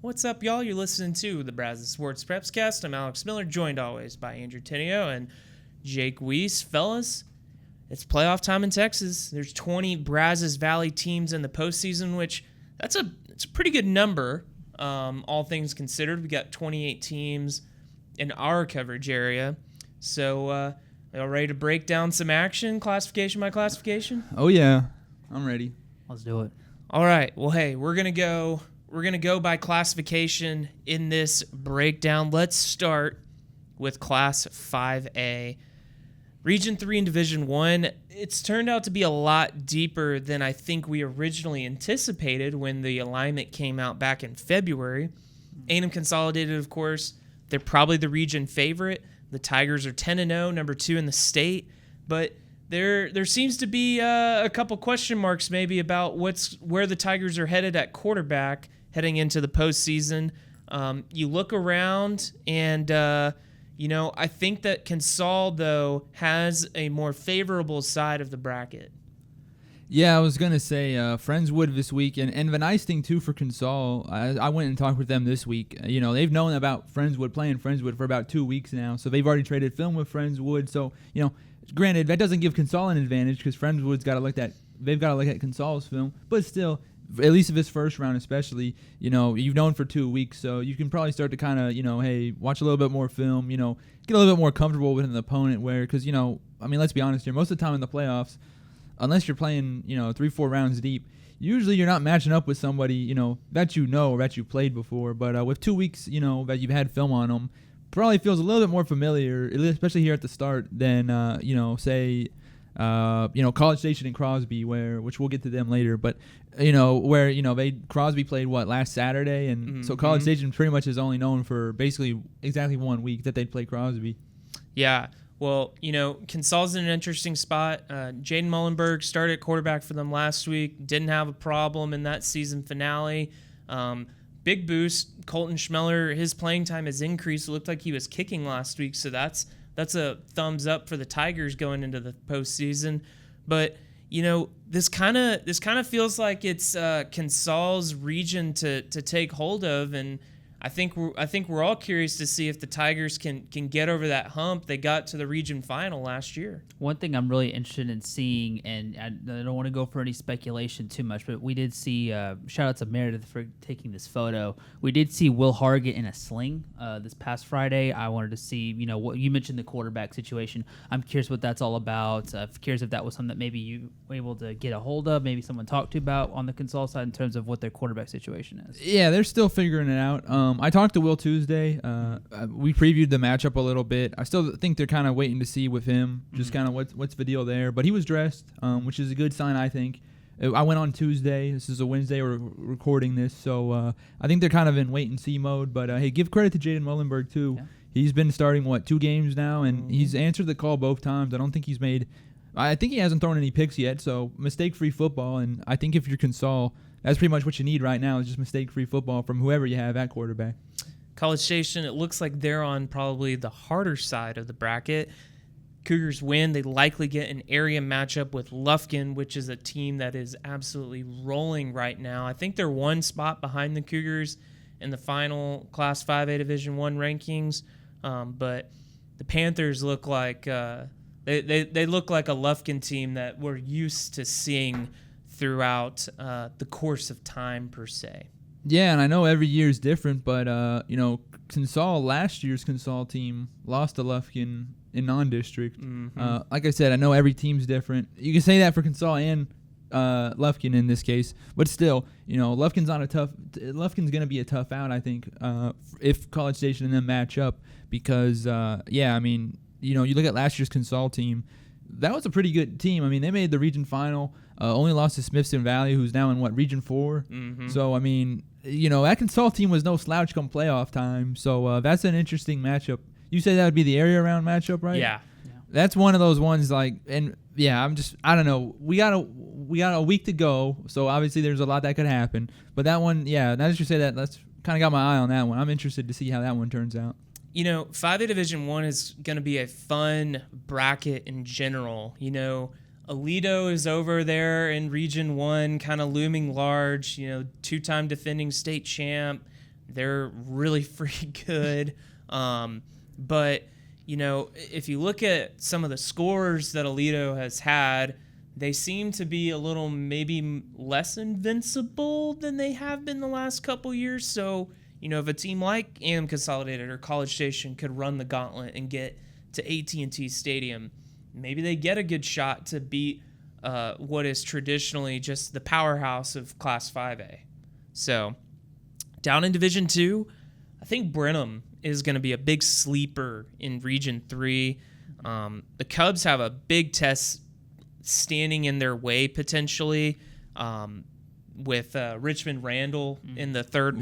What's up, y'all? You're listening to the Brazos Sports Prepscast. I'm Alex Miller, joined always by Andrew Tenio and Jake Weiss. Fellas, it's playoff time in Texas. There's 20 Brazos Valley teams in the postseason, which it's a pretty good number, all things considered. We got 28 teams in our coverage area. So, y'all ready to break down some action, classification by classification? Oh, yeah. I'm ready. Let's do it. All right. Well, hey, we're gonna go by classification in this breakdown. Let's start with Class 5A. Region 3 and Division 1, it's turned out to be a lot deeper than I think we originally anticipated when the alignment came out back in February. A&M Consolidated, of course, they're probably the region favorite. The Tigers are 10-0, number 2 in the state. But there seems to be a couple question marks maybe about where the Tigers are headed at quarterback heading into the postseason. You look around, and I think that Consol, though, has a more favorable side of the bracket. Yeah, I was going to say Friendswood this week, and the nice thing, too, for Consol, I went and talked with them this week. They've known about playing Friendswood for about 2 weeks now, so they've already traded film with Friendswood. So, granted, that doesn't give Consol an advantage because Friendswood's got to look at Consol's film, but still, at least of this first round especially, you've known for 2 weeks, so you can probably start to kind of, hey, watch a little bit more film, get a little bit more comfortable with an opponent because, let's be honest here, most of the time in the playoffs, unless you're playing, 3-4 rounds deep, usually you're not matching up with somebody, that or that you played before, but with 2 weeks, that you've had film on them, probably feels a little bit more familiar, especially here at the start, than, say, College Station and Crosby, which we'll get to them later, but Crosby played last Saturday, and so College Station pretty much is only known for basically exactly 1 week that they'd play Crosby. Yeah, well, Consol's in an interesting spot. Jaden Mullenberg started at quarterback for them last week, didn't have a problem in that season finale. Big boost. Colton Schmeller, his playing time has increased. It looked like he was kicking last week, so that's a thumbs up for the Tigers going into the postseason. But this kind of feels like it's Consol's region to take hold of, and I think we're all curious to see if the Tigers can get over that hump. They got to the region final last year. One thing I'm really interested in seeing, and I don't want to go for any speculation too much, but we did see, shout out to Meredith for taking this photo. We did see Will Hargett in a sling this past Friday. I wanted to see, what you mentioned, the quarterback situation. I'm curious what that's all about. I'm curious if that was something that maybe you were able to get a hold of, maybe someone talked to about on the Consol side in terms of what their quarterback situation is. Yeah, they're still figuring it out. I talked to Will Tuesday. We previewed the matchup a little bit. I still think they're kind of waiting to see with him, just kind of what's the deal there. But he was dressed, which is a good sign, I think. I went on Tuesday. This is a Wednesday. We're recording this, so I think they're kind of in wait-and-see mode. But, hey, give credit to Jaden Mullenberg, too. Yeah. He's been starting, 2 games now, and he's answered the call both times. I think he hasn't thrown any picks yet, so mistake-free football. And I think if you're Consol, that's pretty much what you need right now is just mistake-free football from whoever you have at quarterback. College Station, it looks like they're on probably the harder side of the bracket. Cougars win. They likely get an area matchup with Lufkin, which is a team that is absolutely rolling right now. I think they're one spot behind the Cougars in the final Class 5A Division I rankings, but the Panthers look like they look like a Lufkin team that we're used to seeing throughout the course of time, per se. Yeah, and I know every year is different, but, last year's Consol team lost to Lufkin in non-district. Like I said, I know every team's different. You can say that for Consol and Lufkin in this case, but still, Lufkin's going to be a tough out, I think, if College Station and them match up because, you look at last year's Consol team, that was a pretty good team. I mean, they made the region final, only lost to Smithson Valley, who's now in, Region 4. So, that Consol team was no slouch come playoff time. So, that's an interesting matchup. You say that would be the area round matchup, right? Yeah. That's one of those ones I don't know. We got a week to go, so obviously there's a lot that could happen. But that one, now that you say that, that's kind of got my eye on that one. I'm interested to see how that one turns out. 5A Division I is going to be a fun bracket in general. Aledo is over there in Region 1, kind of looming large, 2-time defending state champ. They're really freaking good. But, if you look at some of the scores that Aledo has had, they seem to be a little maybe less invincible than they have been the last couple years. So, if a team like AM Consolidated or College Station could run the gauntlet and get to AT&T Stadium, maybe they get a good shot to beat what is traditionally just the powerhouse of Class 5A. So, down in Division 2, I think Brenham is going to be a big sleeper in Region 3. The Cubs have a big test standing in their way potentially with Richmond Randall in the third.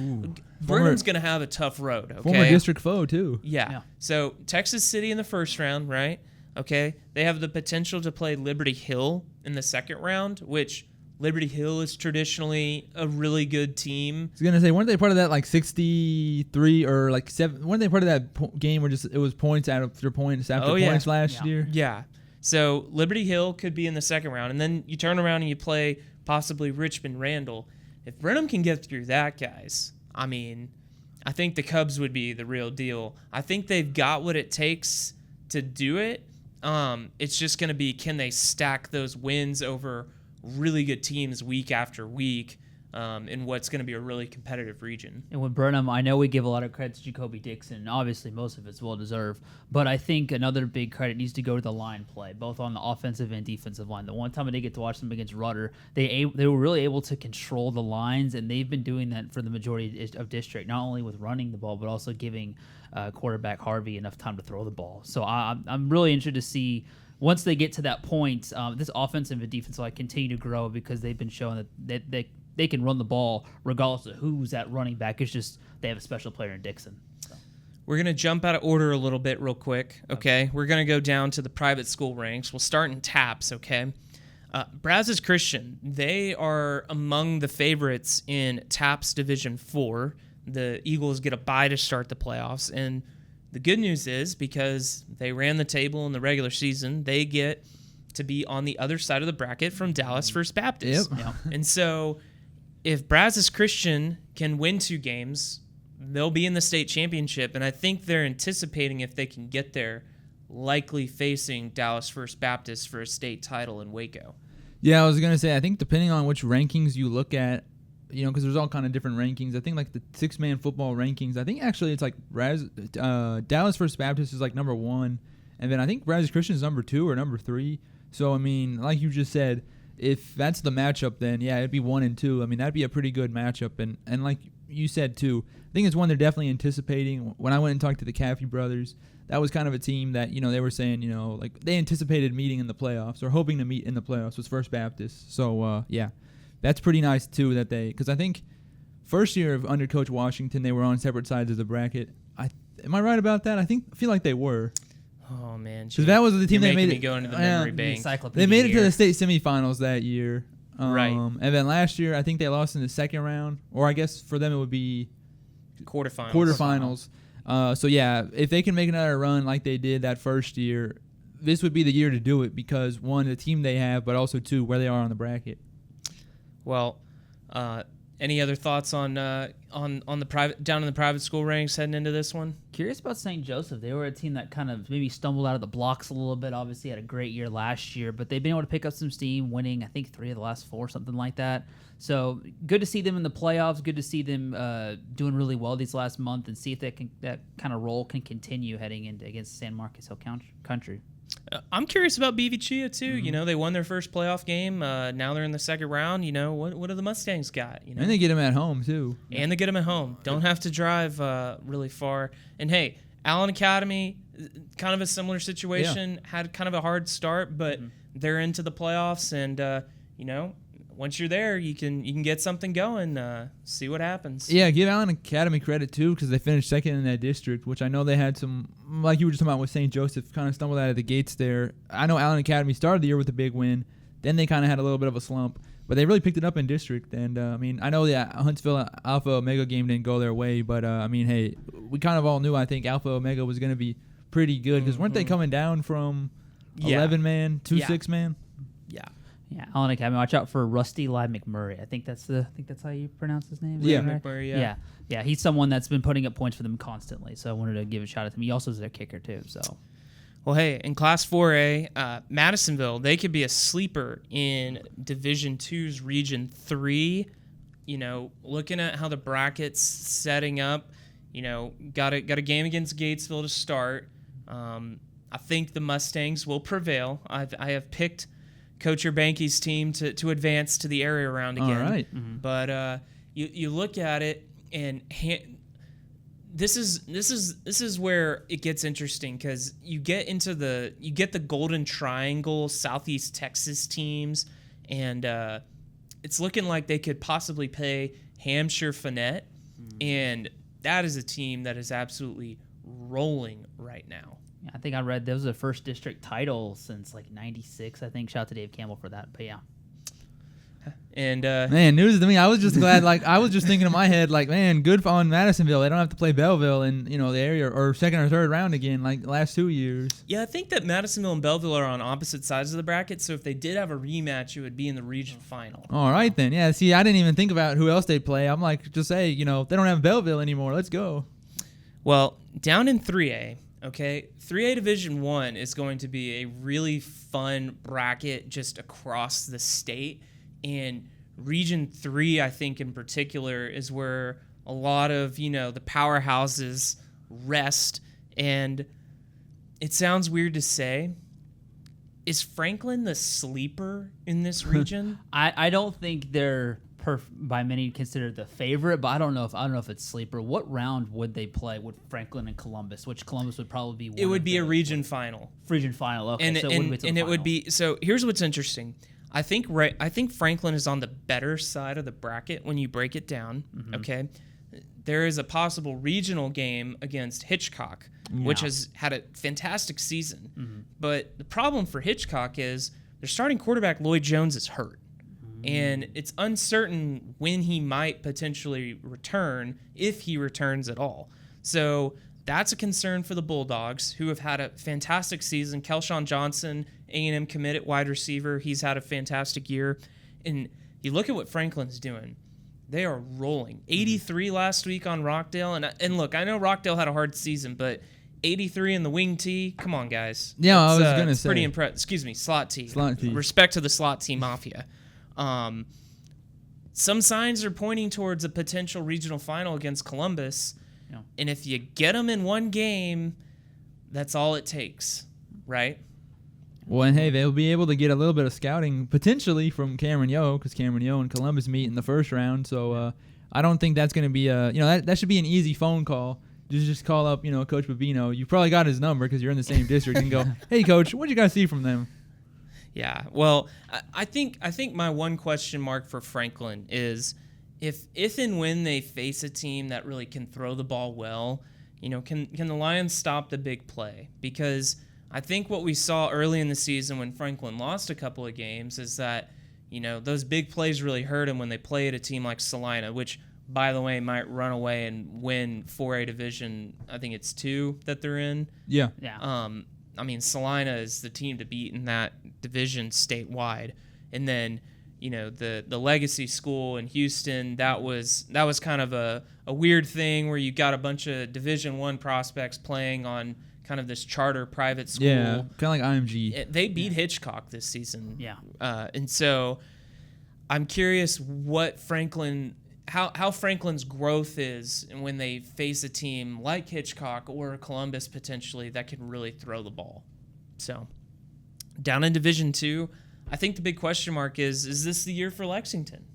Brenham's going to have a tough road. Okay? Former district foe, too. Yeah. So Texas City in the first round, right? Okay. They have the potential to play Liberty Hill in the second round, which Liberty Hill is traditionally a really good team. I was going to say, weren't they part of that 63 or 7? Weren't they part of that game where it was points after points points last year? Yeah. So Liberty Hill could be in the second round. And then you turn around and you play possibly Richmond Randall. If Brenham can get through that, guys, I think the Cubs would be the real deal. I think they've got what it takes to do it. It's just going to be, can they stack those wins over really good teams week after week in what's going to be a really competitive region. And with Burnham, I know we give a lot of credit to Jacoby Dixon, and obviously most of it's well-deserved, but I think another big credit needs to go to the line play, both on the offensive and defensive line. The one time I did get to watch them against Rudder, they were really able to control the lines, and they've been doing that for the majority of district, not only with running the ball, but also giving quarterback Harvey enough time to throw the ball. So I'm really interested to see once they get to that point, this offensive and defensive line continue to grow because they've been showing that they can run the ball regardless of who's at running back. It's just they have a special player in Dixon. So. We're going to jump out of order a little bit real quick, okay? We're going to go down to the private school ranks. We'll start in TAPS, okay? Brazos Christian, they are among the favorites in TAPS Division 4. The Eagles get a bye to start the playoffs, and the good news is because they ran the table in the regular season, they get to be on the other side of the bracket from Dallas First Baptist. Yep. And so if Brazos Christian can win 2 games, they'll be in the state championship, and I think they're anticipating if they can get there, likely facing Dallas First Baptist for a state title in Waco. Yeah, I was going to say, I think depending on which rankings you look at, because there's all kind of different rankings. I think the 6-man football rankings, I think actually it's Dallas First Baptist is number 1, and then I think Brazos Christian is number 2 or number 3. So, like you just said, if that's the matchup, then, yeah, it'd be 1 and 2. That'd be a pretty good matchup. And like you said, too, I think it's one they're definitely anticipating. When I went and talked to the Caffey brothers, that was kind of a team that, they were saying, they anticipated meeting in the playoffs or hoping to meet in the playoffs was First Baptist. So, yeah, that's pretty nice, too, that because I think first year under Coach Washington, they were on separate sides of the bracket. Am I right about that? I feel like they were. Oh, man. Because that was the team that made me go into the memory bank. They made it to the state semifinals that year. Right. And then last year, I think they lost in the second round. Or I guess for them it would be quarterfinals. So, yeah, if they can make another run like they did that first year, this would be the year to do it because, 1, the team they have, but also, 2, where they are on the bracket. Well, any other thoughts on the private down in the private school ranks heading into this one? Curious about St. Joseph. They were a team that kind of maybe stumbled out of the blocks a little bit. Obviously had a great year last year, but they've been able to pick up some steam, winning I think 3 of the last 4, something like that. So good to see them in the playoffs. Good to see them doing really well these last month, and see if that kind of role can continue heading into against San Marcos Hill Country. I'm curious about BV Chia too. Mm-hmm. They won their first playoff game. Now they're in the second round. What do the Mustangs got? And they get them at home too. And they get them at home. Don't have to drive really far. And hey, Allen Academy, kind of a similar situation. Yeah. Had kind of a hard start, but they're into the playoffs. And once you're there, you can get something going. See what happens. Yeah, give Allen Academy credit too because they finished second in that district, which I know they had some, like you were just talking about with St. Joseph, kind of stumbled out of the gates there. I know Allen Academy started the year with a big win, then they kind of had a little bit of a slump, but they really picked it up in district. And I know the Huntsville Alpha Omega game didn't go their way, but hey, we kind of all knew I think Alpha Omega was going to be pretty good because weren't they coming down from 11-man to 6-man? Yeah. Yeah, Allen Academy. Watch out for Rusty Lai McMurray. I think that's how you pronounce his name. Is Yeah. that right? McMurray, yeah. Yeah. He's someone that's been putting up points for them constantly. So I wanted to give a shout out to him. He also is their kicker too. So. Well, hey, in Class 4A, Madisonville, they could be a sleeper in Division II's Region 3. You know, looking at how the bracket's setting up, you know, got a game against Gatesville to start. I think the Mustangs will prevail. I have picked Coach Urbanki's team to advance to the area round again. All right. Mm-hmm. But you look at it, and this is where it gets interesting, because you get the Golden Triangle Southeast Texas teams, and it's looking like they could possibly play Hampshire Finette, and that is a team that is absolutely rolling right now. Yeah, I think I read that was the first district title since like '96. I think. Shout out to Dave Campbell for that. But yeah. And Man, news to me. I was just glad. Like, I was just thinking in my head, like, man, good on Madisonville. They don't have to play Belleville in the area or second or third round again, like the last 2 years. yeah, I think that Madisonville and Belleville are on opposite sides of the bracket, so if they did have a rematch, it would be in the region final. All right then. Yeah. See, I didn't even think about who else they'd play. I'm like, just say, they don't have Belleville anymore. Let's go. Well, down in 3A, okay, 3A Division 1 is going to be a really fun bracket just across the state. And Region 3, I think in particular, is where a lot of, the powerhouses rest. And it sounds weird to say, is Franklin the sleeper in this region? I don't think they're by many considered the favorite, but I don't know if it's sleeper. What round would they play with Franklin and Columbus? Which Columbus would probably be one. It would be a region final. Region final. Okay, And so it, it and, would be and it would be, so here's what's interesting. I think Franklin is on the better side of the bracket when you break it down, okay? There is a possible regional game against Hitchcock, which has had a fantastic season. But the problem for Hitchcock is their starting quarterback, Lloyd Jones, is hurt. And it's uncertain when he might potentially return, if he returns at all. So that's a concern for the Bulldogs, who have had a fantastic season. Kelshawn Johnson, A&M committed wide receiver, he's had a fantastic year. And you look at what Franklin's doing. They are rolling. 83 last week on Rockdale. And look, I know Rockdale had a hard season, but 83 in the wing tee, come on, guys. Yeah, I was going to it's say. pretty impressive. Excuse me, slot tee. Slot tee. Respect to the slot tee mafia. Some signs are pointing towards a potential regional final against Columbus. Yeah. And if you get them in one game, that's all it takes, right? Well, and hey, they'll be able to get a little bit of scouting potentially from Cameron Yo, because Cameron Yo and Columbus meet in the first round. So I don't think that's going to be that should be an easy phone call. Just call up, Coach Babino. You probably got his number because you're in the same district, and go, hey, Coach, what you guys see from them? Yeah, well, I think my one question mark for Franklin is if and when they face a team that really can throw the ball well, can the Lions stop the big play? Because I think what we saw early in the season when Franklin lost a couple of games is that, those big plays really hurt them when they played a team like Salina, which, by the way, might run away and win 4A Division, I think it's 2 that they're in. Yeah. Yeah. Salina is the team to beat in that division statewide. And then, the legacy school in Houston, that was kind of a weird thing where you got a bunch of Division I prospects playing on kind of this charter private school. Yeah, kind of like IMG. They beat Hitchcock this season. Yeah. And so I'm curious what how Franklin's growth is when they face a team like Hitchcock or Columbus potentially that can really throw the ball. So down in Division II, I think the big question mark is this the year for Lexington?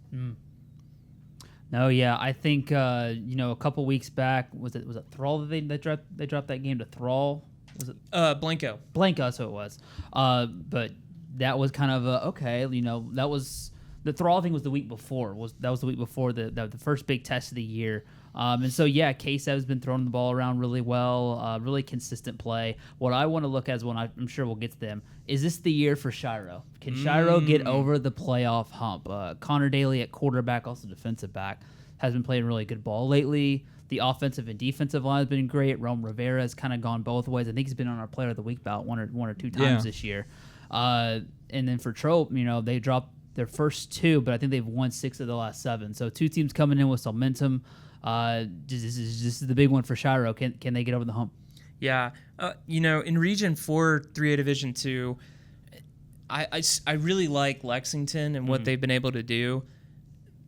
No, yeah, I think a couple weeks back was it Thrall that they dropped that game to Thrall? Was it Blanco? Blanco, that's what it was. But that was kind of that was. The Thrall thing was the week before. That was the week before the first big test of the year. And so, yeah, K-Sev's been throwing the ball around really well, really consistent play. What I want to look at is when I'm sure we'll get to them. Is this the year for Shiro? Can Shiro get over the playoff hump? Connor Daly at quarterback, also defensive back, has been playing really good ball lately. The offensive and defensive line has been great. Rome Rivera has kind of gone both ways. I think he's been on our Player of the Week ballot one or two times this year. And then for Trope, they dropped their first 2, but I think they've won 6 of the last 7. So 2 teams coming in with some momentum. This is the big one for Shiro. Can they get over the hump? Yeah. In Region 4, 3A Division 2, I really like Lexington and what they've been able to do.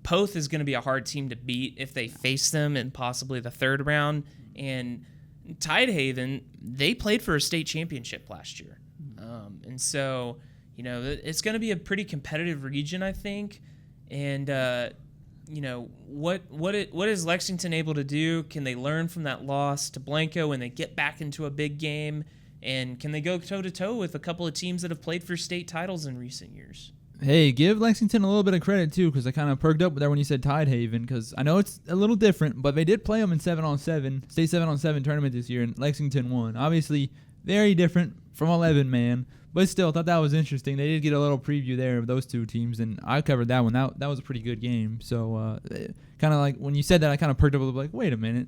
Poth is going to be a hard team to beat if they face them in possibly the 3rd round. And Tidehaven, they played for a state championship last year. And so, it's going to be a pretty competitive region, I think. And, what is Lexington able to do? Can they learn from that loss to Blanco when they get back into a big game? And can they go toe-to-toe with a couple of teams that have played for state titles in recent years? Hey, give Lexington a little bit of credit, too, because I kind of perked up there when you said Tidehaven, because I know it's a little different, but they did play them in 7-on-7, state 7-on-7 tournament this year, and Lexington won. Obviously, very different from 11-man, but still, I thought that was interesting. They did get a little preview there of those 2 teams, and I covered that one. That was a pretty good game. So, kind of like when you said that, I kind of perked up a little, like, wait a minute.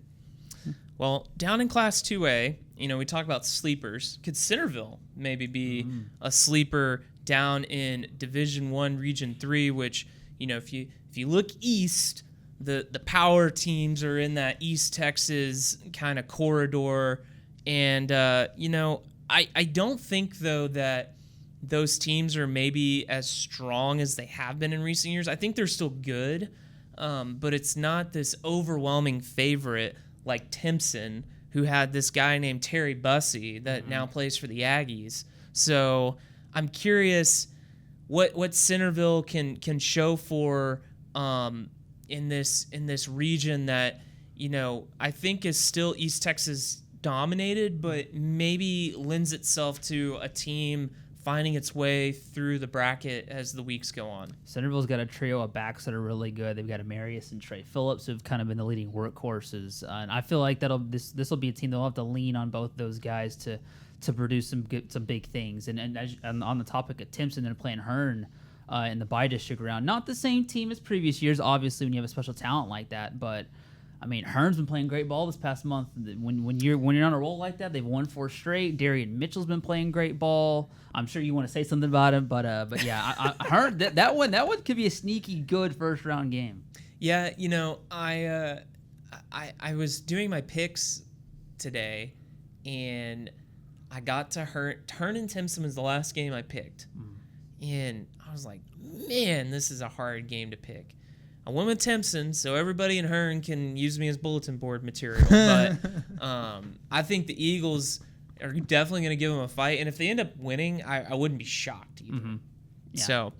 Well, down in Class 2A, we talk about sleepers. Could Centerville maybe be a sleeper down in Division 1, Region 3, which, if you look east, the power teams are in that East Texas kind of corridor. And, I don't think, though, that those teams are maybe as strong as they have been in recent years. I think they're still good, but it's not this overwhelming favorite like Timpson, who had this guy named Terry Bussey that now plays for the Aggies. So I'm curious what Centerville can show for in this region that I think is still East Texas dominated, but maybe lends itself to a team finding its way through the bracket as the weeks go on. Centerville's got a trio of backs that are really good. They've got Amarius and Trey Phillips, who've kind of been the leading workhorses, and I feel like this will be a team that'll have to lean on both those guys to produce some big things. And on the topic of Timpson, they're playing Hearn in the bi-district round. Not the same team as previous years, obviously, when you have a special talent like that, but I mean, Hearn's been playing great ball this past month. When you're on a roll like that, they've won 4 straight. Darian Mitchell's been playing great ball. I'm sure you want to say something about him, but yeah, Hearn that one could be a sneaky good first round game. Yeah, I was doing my picks today, and I got to Hearn and Timpson was the last game I picked, and I was like, man, this is a hard game to pick. I went with Timpson, so everybody in Hearn can use me as bulletin board material. But I think the Eagles are definitely going to give them a fight. And if they end up winning, I wouldn't be shocked either. Mm-hmm. Yeah. So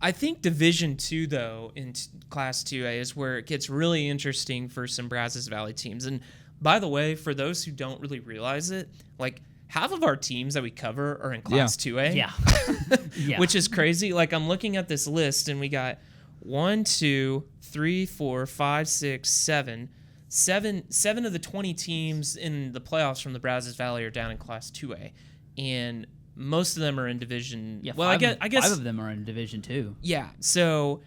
I think Division 2, though, in Class 2A is where it gets really interesting for some Brazos Valley teams. And by the way, for those who don't really realize it, like half of our teams that we cover are in Class 2A. Yeah. Yeah. Which is crazy. Like I'm looking at this list, and we got 1, 2, 3, 4, 5, 6, 7. 7 of the 20 teams in the playoffs from the Brazos Valley are down in Class 2A, and most of them are in Division. Yeah, well, I guess 5 of them are in Division 2. Yeah, so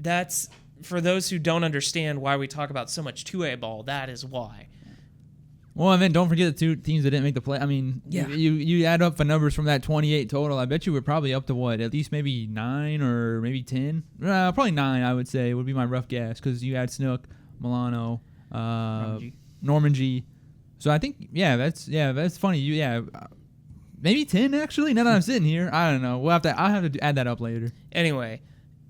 that's for those who don't understand why we talk about so much 2A ball. That is why. Well, and then don't forget the 2 teams that didn't make the play. I mean, yeah. you add up the numbers from that 28 total. I bet you we're probably up to what, at least maybe 9 or maybe 10. Probably 9, I would say, would be my rough guess, because you add Snook, Milano, Norman G. So I think, that's funny. Maybe 10 actually. Now that I'm sitting here, I don't know. I'll have to add that up later. Anyway,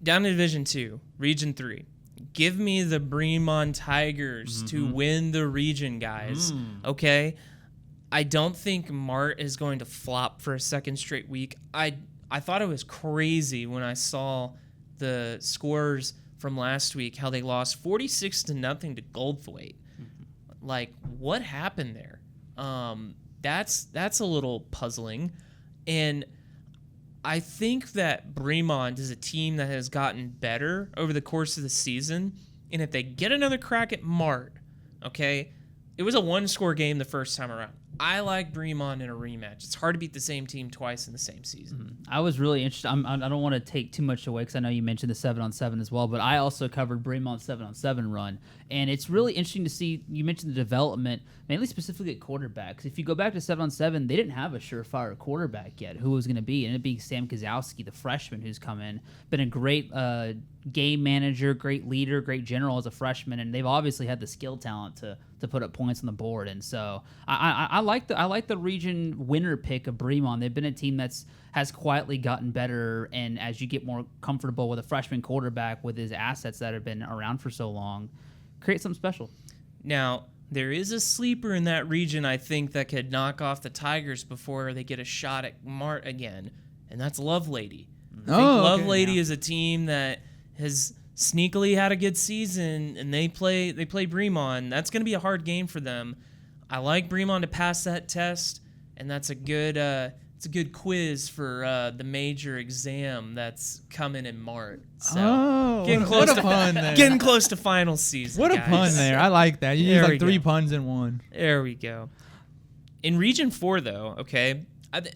down to Division 2, Region 3. Give me the Bremont Tigers to win the region, guys. Okay? I don't think Mart is going to flop for a second straight week. I thought it was crazy when I saw the scores from last week, how they lost 46-0 to Goldthwaite. Like, what happened there? That's a little puzzling. And I think that Bremont is a team that has gotten better over the course of the season, and if they get another crack at Mart, okay, it was a 1-score game the first time around. I like Bremont in a rematch. It's hard to beat the same team twice in the same season. I was really interested. I don't want to take too much away because I know you mentioned the 7-on-7 as well, but I also covered Bremont's 7-on-7 run, and it's really interesting to see. You mentioned the development, mainly specifically at quarterbacks. If you go back to 7-on-7, they didn't have a surefire quarterback yet. Who was going to be? And it being Sam Kozowski, the freshman who's come in, been a great game manager, great leader, great general as a freshman, and they've obviously had the skill talent to put up points on the board. And so I like the region winner pick of Bremont. They've been a team has quietly gotten better, and as you get more comfortable with a freshman quarterback with his assets that have been around for so long, create something special. Now, there is a sleeper in that region, I think, that could knock off the Tigers before they get a shot at Mart again, and that's Lovelady. I think Lovelady is a team that has sneakily had a good season, and they play Bremont. That's going to be a hard game for them. I like Bremont to pass that test, and that's a good quiz for the major exam that's coming in March. So what a pun there. Getting close to final season. What a guys. pun there. I like that. You used like 3 puns in one. There we go. In Region 4, though, okay,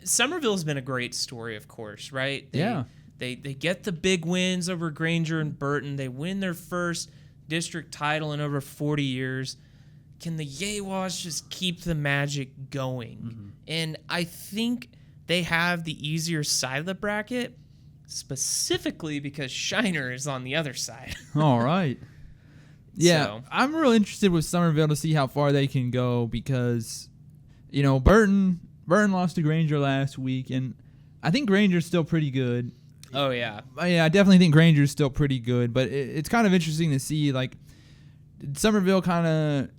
Somerville's been a great story, of course, right? They get the big wins over Granger and Burton. They win their first district title in over 40 years. Can the Yewas just keep the magic going? Mm-hmm. And I think they have the easier side of the bracket, specifically because Shiner is on the other side. All right. Yeah, I'm real interested with Somerville to see how far they can go because, Burton lost to Granger last week, and I think Granger's still pretty good. Oh, yeah. Yeah, I definitely think Granger's still pretty good, but it's kind of interesting to see, did Somerville kind of,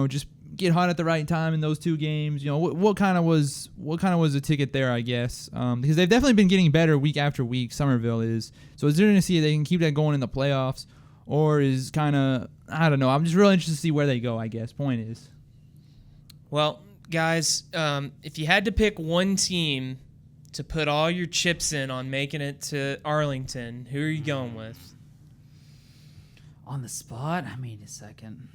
just get hot at the right time in those 2 games? What kind of was the ticket there, I guess? Because they've definitely been getting better week after week, Somerville is. So it's interesting to see if they can keep that going in the playoffs, or is kind of, I don't know. I'm just really interested to see where they go, I guess. Point is. Well, guys, if you had to pick one team to put all your chips in on making it to Arlington, who are you going with? On the spot? I mean, a second.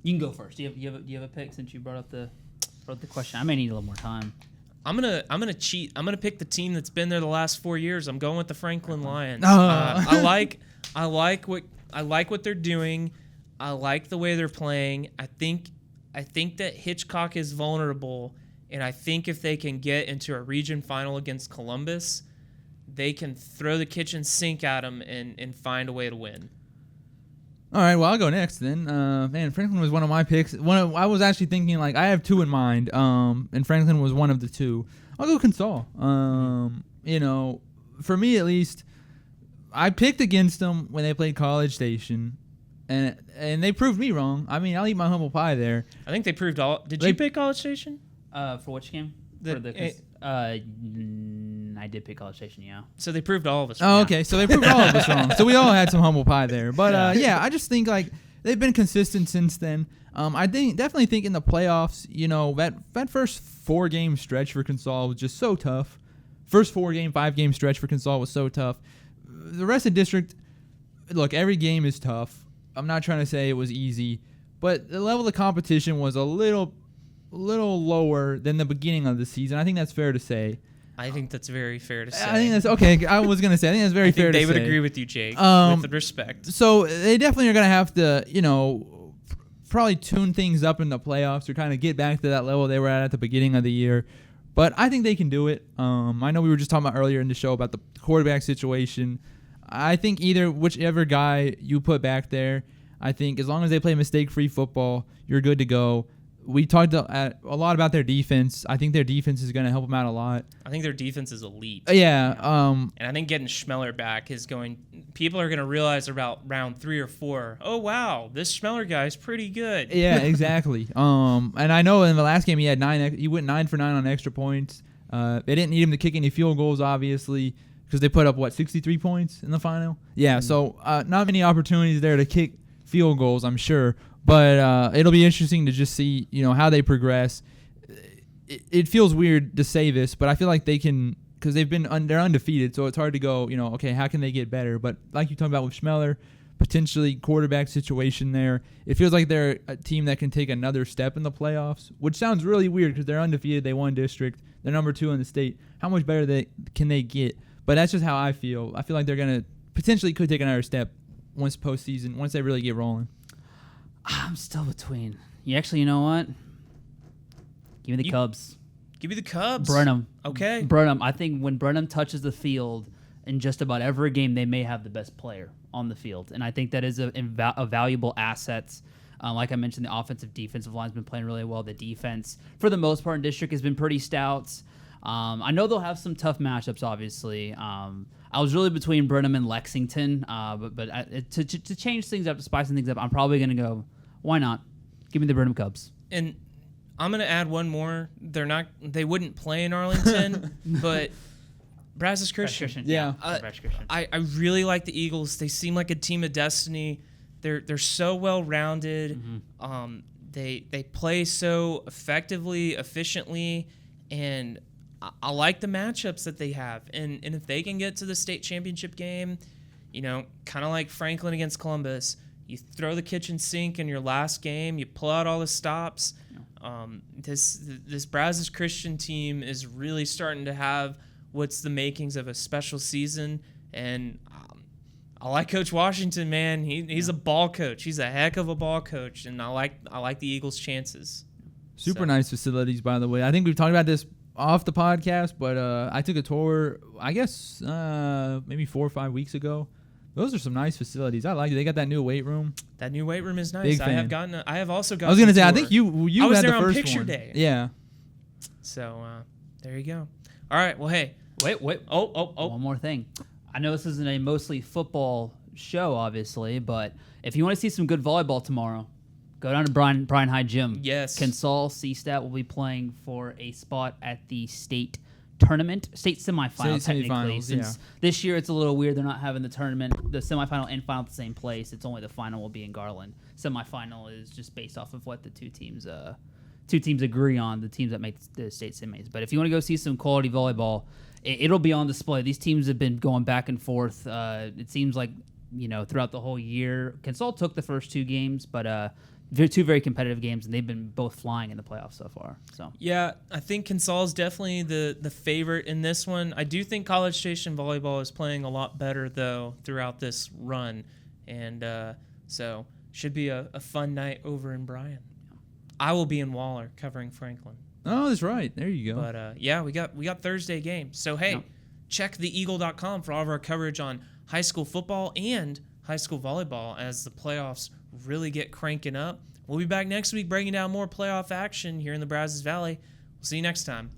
You can go first. Do you have a pick since you brought up the question? I may need a little more time. I'm gonna cheat. I'm gonna pick the team that's been there the last 4 years. I'm going with the Franklin Lions. I like what they're doing. I like the way they're playing. I think that Hitchcock is vulnerable, and I think if they can get into a region final against Columbus, they can throw the kitchen sink at them and find a way to win. All right, well, I'll go next then. Franklin was one of my picks. I was actually thinking, I have 2 in mind, and Franklin was one of the 2. I'll go Consol. For me at least, I picked against them when they played College Station, and they proved me wrong. I mean, I'll eat my humble pie there. I think they proved all. Did you pick College Station? For which game? I did pick College Station, yeah. So they proved all of us wrong. Oh, okay. So they proved all of us wrong. So we all had some humble pie there. But, I just think, they've been consistent since then. I definitely think in the playoffs, that first 4-game stretch for Consol was just so tough. First 5-game stretch for Consol was so tough. The rest of the district, look, every game is tough. I'm not trying to say it was easy, but the level of competition was a little lower than the beginning of the season. I think that's fair to say. I think that's very fair to say. I think that's okay. I was going to say, I think that's very fair to say. They would agree with you, Jake, with respect. So they definitely are going to have to, probably tune things up in the playoffs or kind of get back to that level they were at the beginning of the year. But I think they can do it. I know we were just talking about earlier in the show about the quarterback situation. I think whichever guy you put back there, I think as long as they play mistake-free football, you're good to go. We talked a lot about their defense. I think their defense is going to help them out a lot. I think their defense is elite. Yeah. And I think getting Schmeller back people are going to realize about round 3 or 4, oh, wow, this Schmeller guy is pretty good. Yeah, exactly. And I know in the last game he went 9 for 9 on extra points. They didn't need him to kick any field goals, obviously, because they put up, 63 points in the final? Yeah, so not many opportunities there to kick field goals, I'm sure. But it'll be interesting to just see, how they progress. It feels weird to say this, but I feel like they can, because they're undefeated, so it's hard to go, okay, how can they get better? But like you talked about with Schmeller, potentially quarterback situation there. It feels like they're a team that can take another step in the playoffs, which sounds really weird because they're undefeated. They won district. They're number 2 in the state. How much better can they get? But that's just how I feel. I feel like they're going to potentially could take another step once postseason, once they really get rolling. I'm still between. You know what? Give me the Cubs. Give me the Cubs. Brenham. Okay. Brenham. I think when Brenham touches the field in just about every game, they may have the best player on the field. And I think that is a valuable asset. Like I mentioned, the offensive defensive line's been playing really well. The defense, for the most part, in district has been pretty stout. I know they'll have some tough matchups, obviously. I was really between Brenham and Lexington, but to change things up, to spice things up, I'm probably going to go, why not? Give me the Brenham Cubs. And I'm going to add one more. They wouldn't play in Arlington, but Brazos Christian. Yeah. I really like the Eagles. They seem like a team of destiny. They're so well-rounded. Mm-hmm. They play so effectively, efficiently, and I like the matchups that they have. And if they can get to the state championship game, kind of like Franklin against Columbus, you throw the kitchen sink in your last game, you pull out all the stops. This Brazos Christian team is really starting to have what's the makings of a special season, and I like Coach Washington, man. He's a ball coach. He's a heck of a ball coach, and I like the Eagles' chances. Super nice facilities, by the way. I think we've talked about this off the podcast, but I took a tour, I guess maybe 4 or 5 weeks ago. Those are some nice facilities. I like it. They got that new weight room. That new weight room is nice. Big fan. I have also gotten. I was gonna say, a I tour. think you I was had there the on first picture one. day. Yeah. So there you go. All right. Well, hey. Wait. Oh. One more thing. I know this isn't a mostly football show, obviously, but if you want to see some good volleyball tomorrow, go down to Bryan High Gym. Yes. Consol CSTAT will be playing for a spot at the state tournament, state semifinal, technically. Semifinals, Since this year it's a little weird, they're not having the tournament, the semifinal and final at the same place. It's only the final will be in Garland. Semifinal is just based off of what the two teams agree on, the teams that make the state semis. But if you want to go see some quality volleyball, it'll be on display. These teams have been going back and forth. It seems like throughout the whole year. Consol took the first 2 games, but they're 2 very competitive games, and they've been both flying in the playoffs so far. So yeah, I think Consol is definitely the favorite in this one. I do think College Station volleyball is playing a lot better though throughout this run, and so should be a fun night over in Bryan. I will be in Waller covering Franklin. Oh, that's right. There you go. But yeah, we got Thursday games. So hey, check theeagle.com for all of our coverage on high school football and high school volleyball as the playoffs really get cranking up. We'll be back next week breaking down more playoff action here in the Brazos Valley. We'll see you next time.